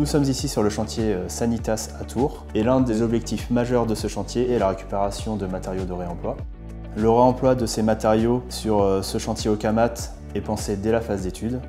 Nous sommes ici sur le chantier Sanitas à Tours et l'un des objectifs majeurs de ce chantier est la récupération de matériaux de réemploi. Le réemploi de ces matériaux sur ce chantier Ocamat est pensé dès la phase d'étude.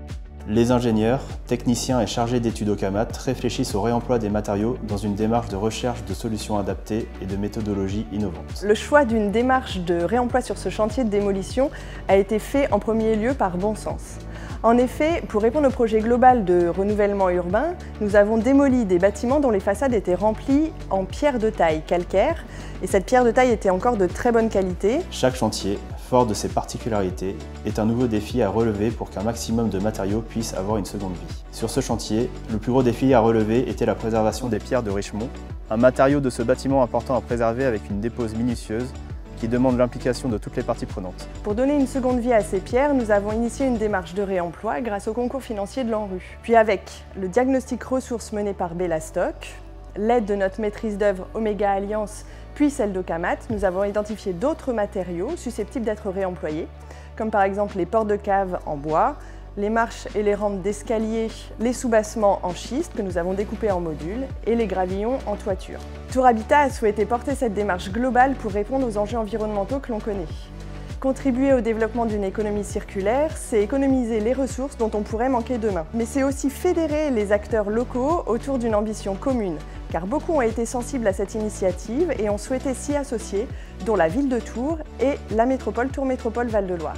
Les ingénieurs, techniciens et chargés d'études Ocamat réfléchissent au réemploi des matériaux dans une démarche de recherche de solutions adaptées et de méthodologies innovantes. Le choix d'une démarche de réemploi sur ce chantier de démolition a été fait en premier lieu par bon sens. En effet, pour répondre au projet global de renouvellement urbain, nous avons démoli des bâtiments dont les façades étaient remplies en pierre de taille calcaire, et cette pierre de taille était encore de très bonne qualité. Chaque chantier, fort de ses particularités, est un nouveau défi à relever pour qu'un maximum de matériaux puissent avoir une seconde vie. Sur ce chantier, le plus gros défi à relever était la préservation des pierres de Richemont, un matériau de ce bâtiment important à préserver avec une dépose minutieuse qui demande l'implication de toutes les parties prenantes. Pour donner une seconde vie à ces pierres, nous avons initié une démarche de réemploi grâce au concours financier de l'ANRU. Puis avec le diagnostic ressources mené par Bellastock, l'aide de notre maîtrise d'œuvre Omega Alliance, puis celle d'Ocamat, nous avons identifié d'autres matériaux susceptibles d'être réemployés, comme par exemple les portes de cave en bois, les marches et les rampes d'escalier, les soubassements en schiste que nous avons découpés en modules et les gravillons en toiture. Tours Habitat a souhaité porter cette démarche globale pour répondre aux enjeux environnementaux que l'on connaît. Contribuer au développement d'une économie circulaire, c'est économiser les ressources dont on pourrait manquer demain. Mais c'est aussi fédérer les acteurs locaux autour d'une ambition commune, car beaucoup ont été sensibles à cette initiative et ont souhaité s'y associer, dont la ville de Tours et la métropole Tours Métropole Val-de-Loire.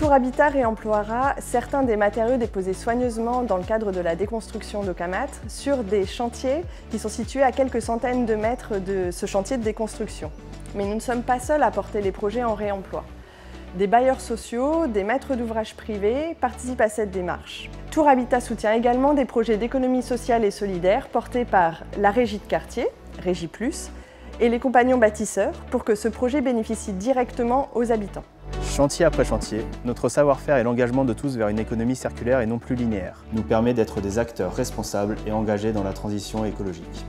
Tours Habitat réemploiera certains des matériaux déposés soigneusement dans le cadre de la déconstruction d'Ocamat sur des chantiers qui sont situés à quelques centaines de mètres de ce chantier de déconstruction. Mais nous ne sommes pas seuls à porter les projets en réemploi. Des bailleurs sociaux, des maîtres d'ouvrage privés participent à cette démarche. Tours Habitat soutient également des projets d'économie sociale et solidaire portés par la Régie de quartier, Régie Plus, et les compagnons bâtisseurs pour que ce projet bénéficie directement aux habitants. Chantier après chantier, notre savoir-faire et l'engagement de tous vers une économie circulaire et non plus linéaire nous permet d'être des acteurs responsables et engagés dans la transition écologique.